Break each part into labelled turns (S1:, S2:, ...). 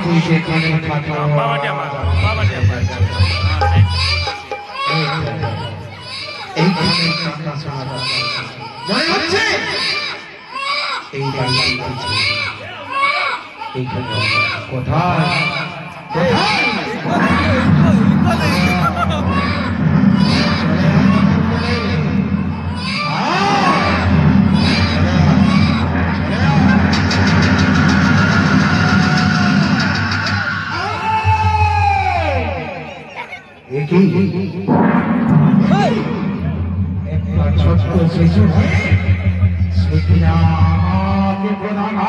S1: তুই যেখানে থাকো এইখানে কান্না শোনা যাচ্ছে মনে হচ্ছে এই বাড়িতে এইখানে কোথায় কোথায় একটা ছোট্ট শিশু সে কিনা আমাকে প্রধান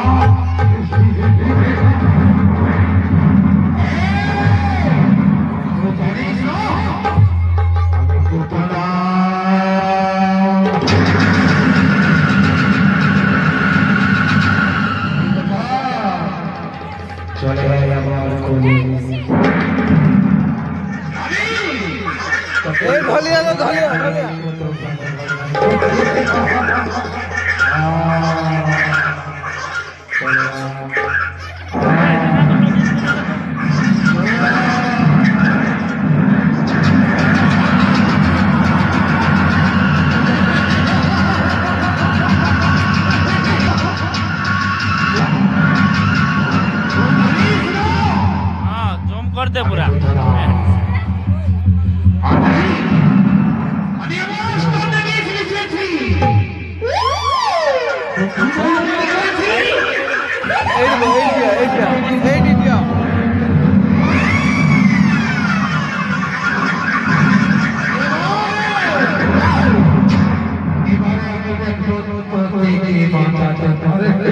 S1: চলে আমার কোলে
S2: ঢলিয়া ঢলিয়া
S3: জম করতে পুরা
S1: বাঁচাতে পারে